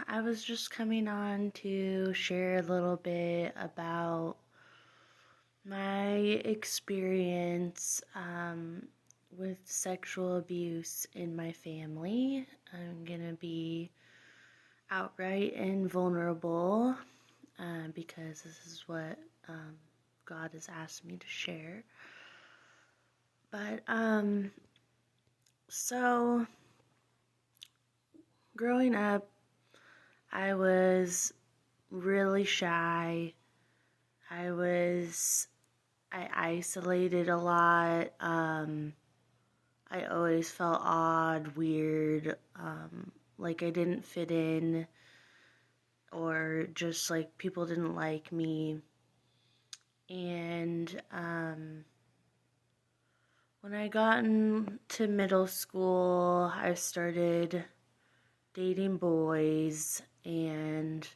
I was just coming on to share a little bit about my experience with sexual abuse in my family. I'm gonna be outright and vulnerable because this is what God has asked me to share. But, so growing up, I was really shy. I isolated a lot. I always felt odd, weird, like I didn't fit in, or just like people didn't like me. And when I got into middle school, I started dating boys, and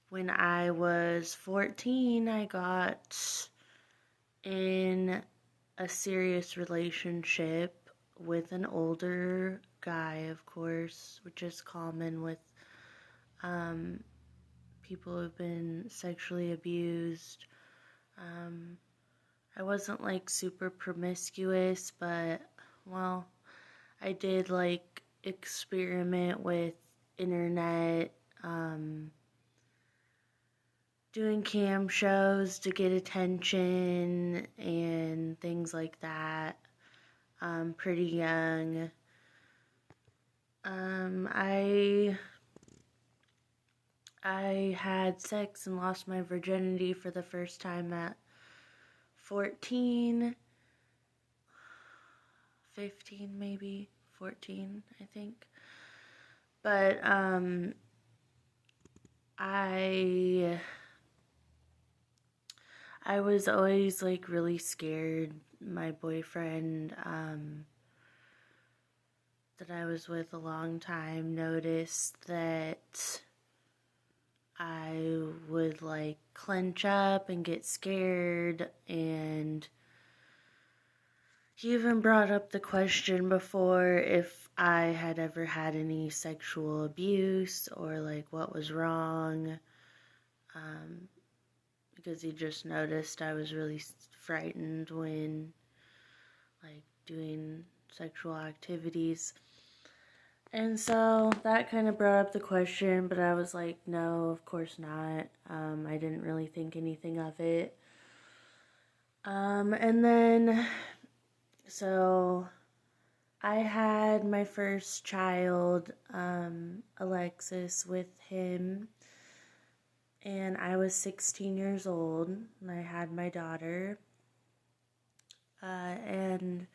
when I was 14, I got in a serious relationship with an older guy, of course, which is common with um, people who've been sexually abused. Um, I wasn't like super promiscuous, but well, I did like experiment with internet, doing cam shows to get attention and things like that. Pretty young. Um, I I had sex and lost my virginity for the first time at 14, 15 maybe, 14, I think. But I I was always like really scared. My boyfriend that I was with a long time noticed that I would like clench up and get scared, and he even brought up the question before if I had ever had any sexual abuse or like what was wrong, um, because he just noticed I was really frightened when like doing sexual activities. And so that kind of brought up the question, but I was like, no, of course not. I didn't really think anything of it. And then, so I had my first child, Alexis, with him, and I was 16 years old, and I had my daughter. And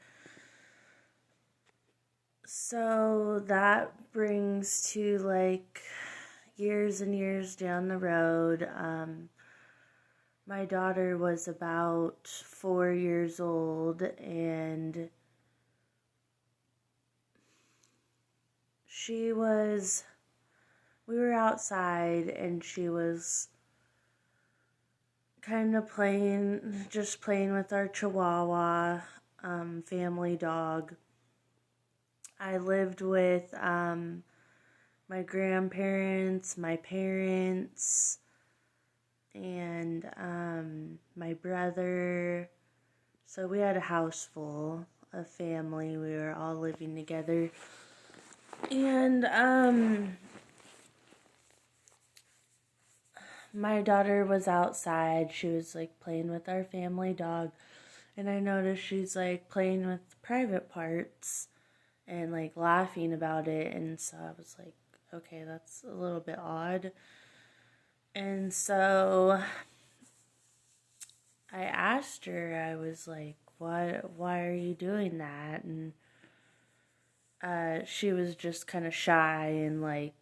so that brings to like years and years down the road. My daughter was about 4 years old, and we were outside, and she was kind of just playing with our Chihuahua, family dog. I lived with, my grandparents, my parents, and, my brother. So we had a house full of family. We were all living together. And, my daughter was outside. She was like playing with our family dog. And I noticed she's like playing with private parts and like laughing about it. And so I was like, okay, that's a little bit odd. And so I asked her, I was like, why are you doing that? And she was just kind of shy and like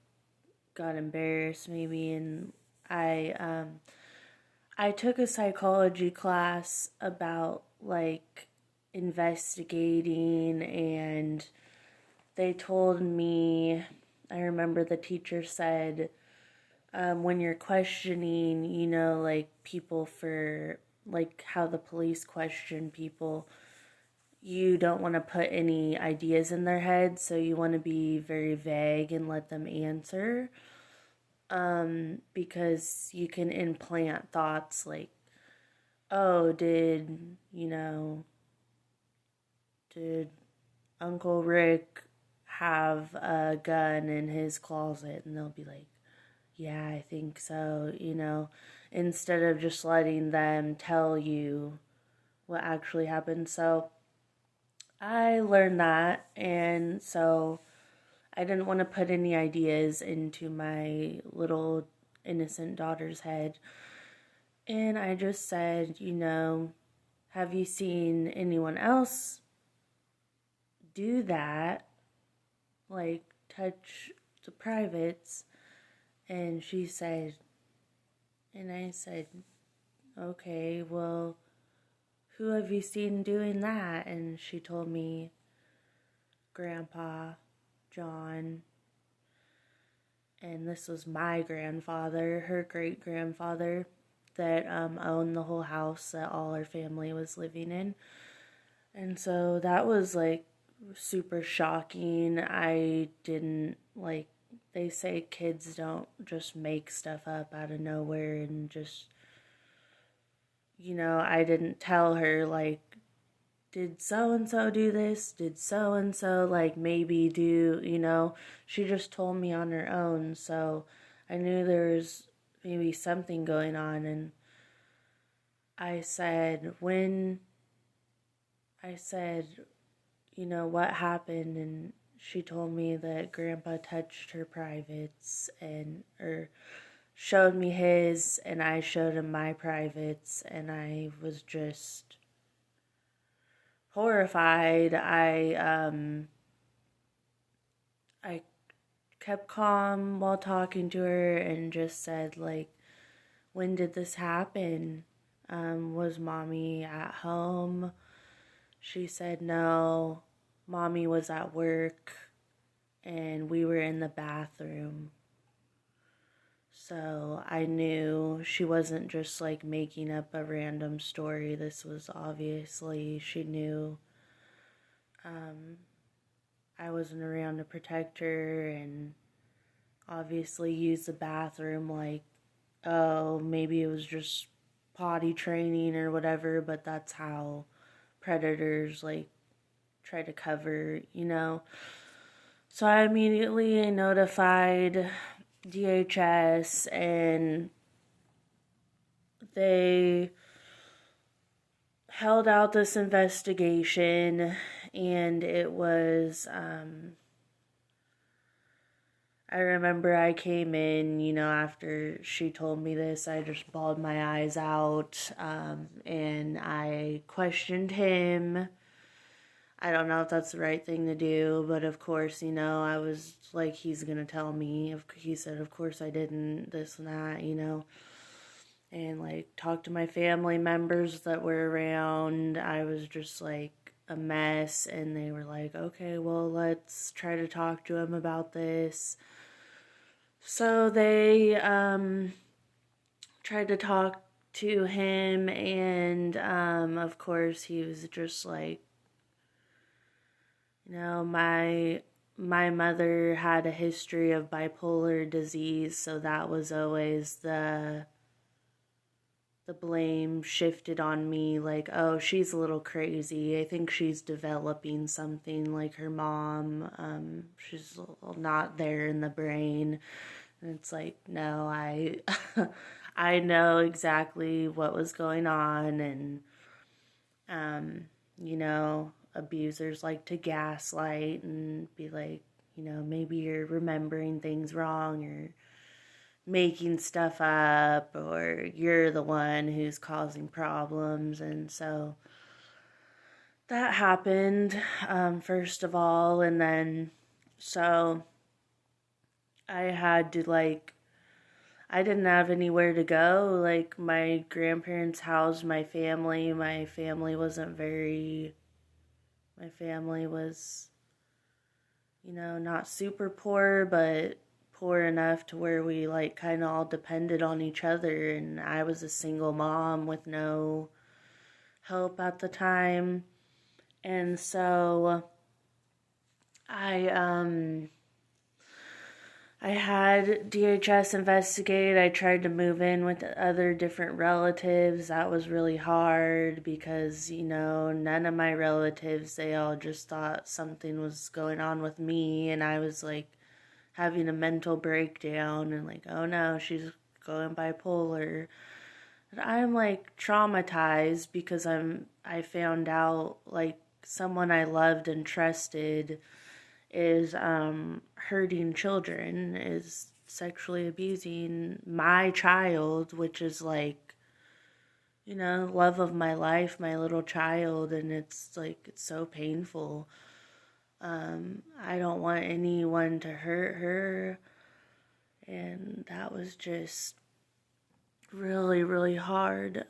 got embarrassed maybe. And I took a psychology class about like investigating, and they told me, I remember the teacher said, when you're questioning, like people for like how the police question people, you don't want to put any ideas in their head, so you want to be very vague and let them answer. Because you can implant thoughts like, oh, did Uncle Rick have a gun in his closet? And they'll be like, yeah, I think so, instead of just letting them tell you what actually happened. So I learned that, and so I didn't want to put any ideas into my little innocent daughter's head. And I just said, have you seen anyone else do that? Like, touch the privates? And she said, and I said, okay, well, who have you seen doing that? And she told me, Grandpa, John. And this was my grandfather, her great grandfather, that owned the whole house that all our family was living in. And so that was like super shocking. I didn't like, they say kids don't just make stuff up out of nowhere and just, I didn't tell her like, did so and so do this? Did so and so like maybe do, she just told me on her own. So I knew there was maybe something going on. And I said, what happened? And she told me that Grandpa touched her privates or showed me his, and I showed him my privates, and I was just horrified. I kept calm while talking to her and just said, like, when did this happen? Was Mommy at home? She said no, Mommy was at work and we were in the bathroom. So I knew she wasn't just like making up a random story. This was obviously, she knew I wasn't around to protect her, and obviously used the bathroom like, oh, maybe it was just potty training or whatever, but that's how predators like try to cover. So I immediately notified DHS, and they held out this investigation, and it was, I remember I came in, after she told me this, I just bawled my eyes out, and I questioned him. I don't know if that's the right thing to do, but of course, I was like, he's gonna tell me. He said, of course I didn't, this and that, and like talked to my family members that were around. I was just like a mess, and they were like, okay, well, let's try to talk to him about this. So they tried to talk to him, and of course he was just like, my mother had a history of bipolar disease, so that was always the blame shifted on me, like, oh, she's a little crazy. I think she's developing something like her mom. She's not there in the brain. And it's like, no, I I know exactly what was going on, and abusers like to gaslight and be like, maybe you're remembering things wrong, or making stuff up, or you're the one who's causing problems. And so that happened, first of all, and then so I had to I didn't have anywhere to go. Like, my grandparents housed my family. My family was, not super poor, but poor enough to where we kind of all depended on each other. And I was a single mom with no help at the time. And so I had DHS investigate. I tried to move in with other different relatives. That was really hard because, none of my relatives, they all just thought something was going on with me. And I was like having a mental breakdown and like, oh no, she's going bipolar. And I'm like traumatized because I found out like someone I loved and trusted is hurting children, is sexually abusing my child, which is like, love of my life, my little child, and it's like, it's so painful. I don't want anyone to hurt her, and that was just really, really hard,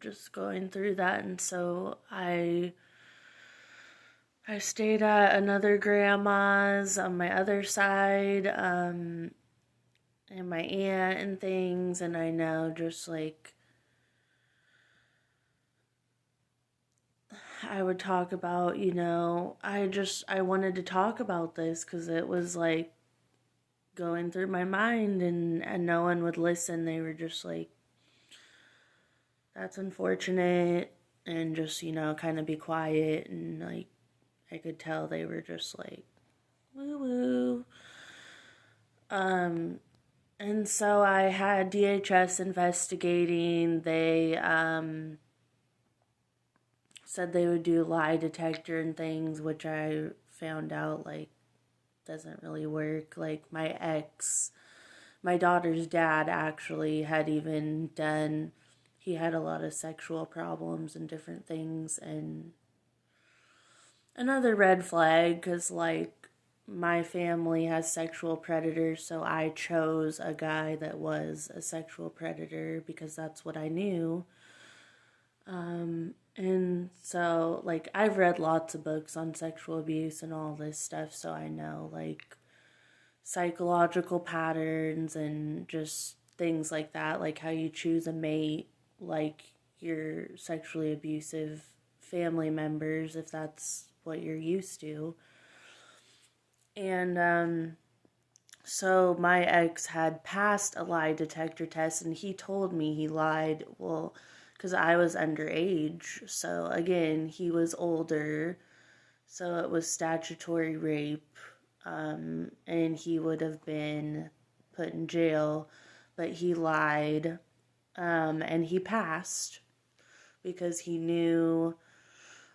just going through that. And so I stayed at another grandma's on my other side, and my aunt and things, and I know just like I would talk about, I wanted to talk about this because it was like going through my mind, and no one would listen. They were just like, that's unfortunate, and just, kind of be quiet, and like I could tell they were just like, woo woo. And so I had DHS investigating. They said they would do lie detector and things, which I found out like doesn't really work. Like my daughter's dad actually had even done, he had a lot of sexual problems and different things. And another red flag, because like my family has sexual predators, so I chose a guy that was a sexual predator because that's what I knew. And so like I've read lots of books on sexual abuse and all this stuff, so I know like psychological patterns and just things like that, like how you choose a mate, like your sexually abusive family members, if that's what you're used to. And so my ex had passed a lie detector test, and he told me he lied, well, because I was underage. So again, he was older, so it was statutory rape, and he would have been put in jail, but he lied, and he passed because he knew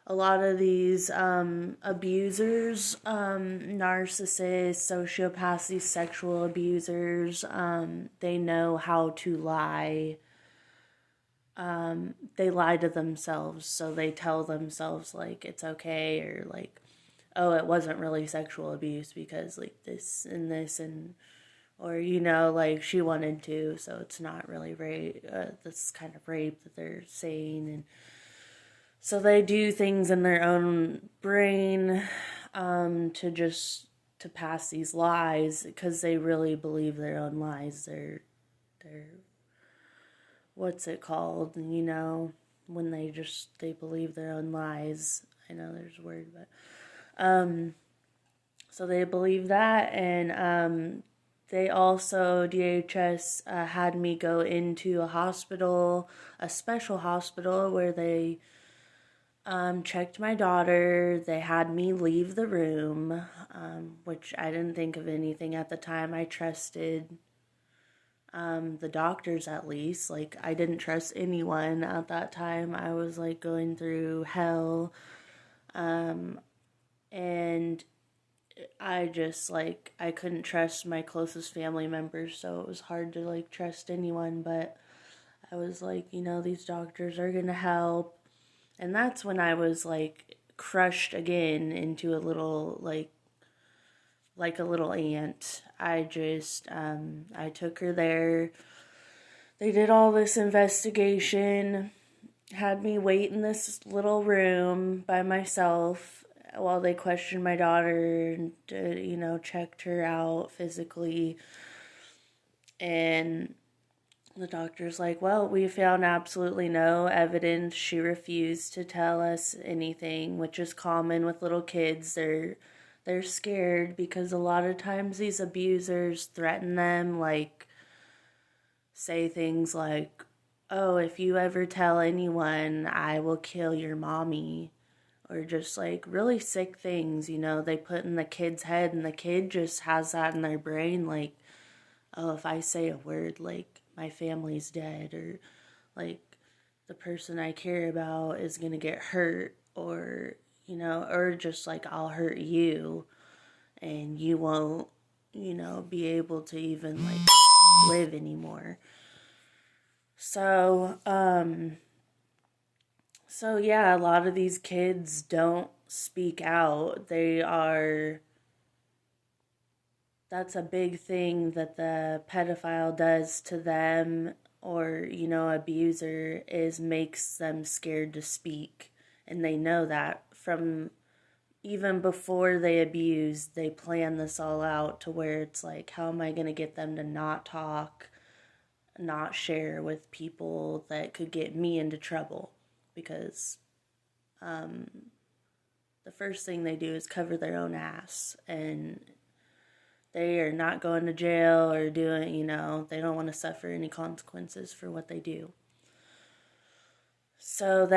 a lot of these abusers, narcissists, sociopaths, these sexual abusers, they know how to lie. They lie to themselves, so they tell themselves like it's okay, or like, oh, it wasn't really sexual abuse because like this and or like she wanted to, so it's not really rape, this kind of rape that they're saying. And so they do things in their own brain, to pass these lies because they really believe their own lies. They're what's it called? When they believe their own lies. I know there's a word, but so they believe that. And they also, DHS had me go into a hospital, a special hospital, where they checked my daughter. They had me leave the room, which I didn't think of anything at the time. I trusted the doctors, at least. Like, I didn't trust anyone at that time. I was like going through hell. And I just like, I couldn't trust my closest family members, so it was hard to like trust anyone. But I was like, these doctors are gonna help. And that's when I was like crushed again into a little like a little ant. I took her there. They did all this investigation, had me wait in this little room by myself while they questioned my daughter and, checked her out physically. And The doctor's like, well, we found absolutely no evidence. She refused to tell us anything, which is common with little kids. They're scared because a lot of times these abusers threaten them, like say things like, oh, if you ever tell anyone, I will kill your mommy. Or just like really sick things, they put in the kid's head, and the kid just has that in their brain, like, oh, if I say a word, like, my family's dead, or like the person I care about is gonna get hurt, or, or just like I'll hurt you and you won't, be able to even like live anymore. So yeah, a lot of these kids don't speak out. That's a big thing that the pedophile does to them, or, abuser, is makes them scared to speak. And they know that from even before they abuse, they plan this all out to where it's like, how am I going to get them to not talk, not share with people that could get me into trouble? Because the first thing they do is cover their own ass, and they are not going to jail or doing, they don't want to suffer any consequences for what they do. So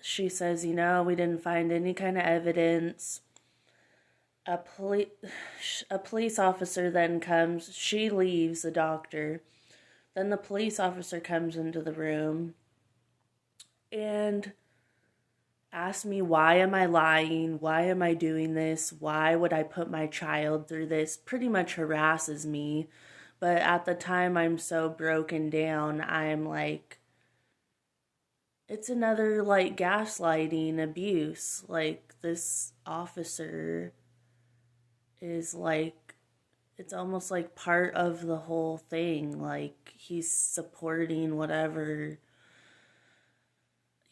she says, we didn't find any kind of evidence. A police officer then comes. She leaves the doctor. Then the police officer comes into the room and asks me, why am I lying? Why am I doing this? Why would I put my child through this? Pretty much harasses me. But at the time, I'm so broken down, I'm like, it's another like gaslighting abuse. Like, this officer is like, it's almost like part of the whole thing. Like, he's supporting whatever.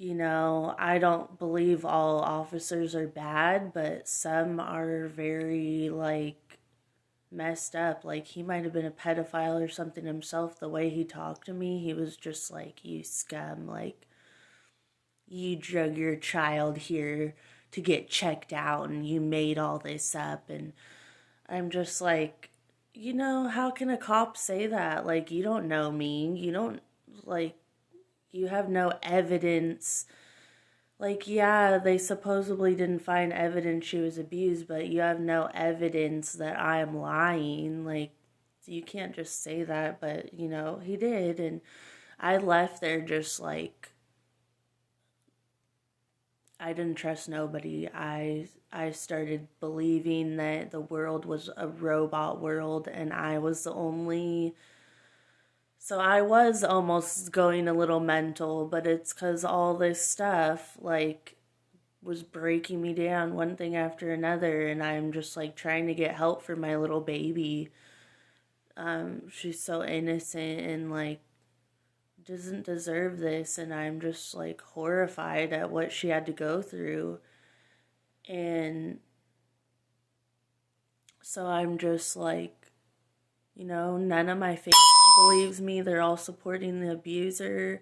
I don't believe all officers are bad, but some are very, like, messed up. Like, he might have been a pedophile or something himself. The way he talked to me, he was just like, you scum. Like, you drug your child here to get checked out, and you made all this up. And I'm just like, how can a cop say that? Like, you don't know me. You don't, like, you have no evidence. Like, yeah, they supposedly didn't find evidence she was abused, but you have no evidence that I'm lying. Like, you can't just say that, but, he did. And I left there just like, I didn't trust nobody. I started believing that the world was a robot world, and I was the only. So I was almost going a little mental, but it's because all this stuff, like, was breaking me down one thing after another, and I'm just, like, trying to get help for my little baby. She's so innocent and, like, doesn't deserve this, and I'm just, like, horrified at what she had to go through. And so I'm just, like, none of my family believes me. They're all supporting the abuser.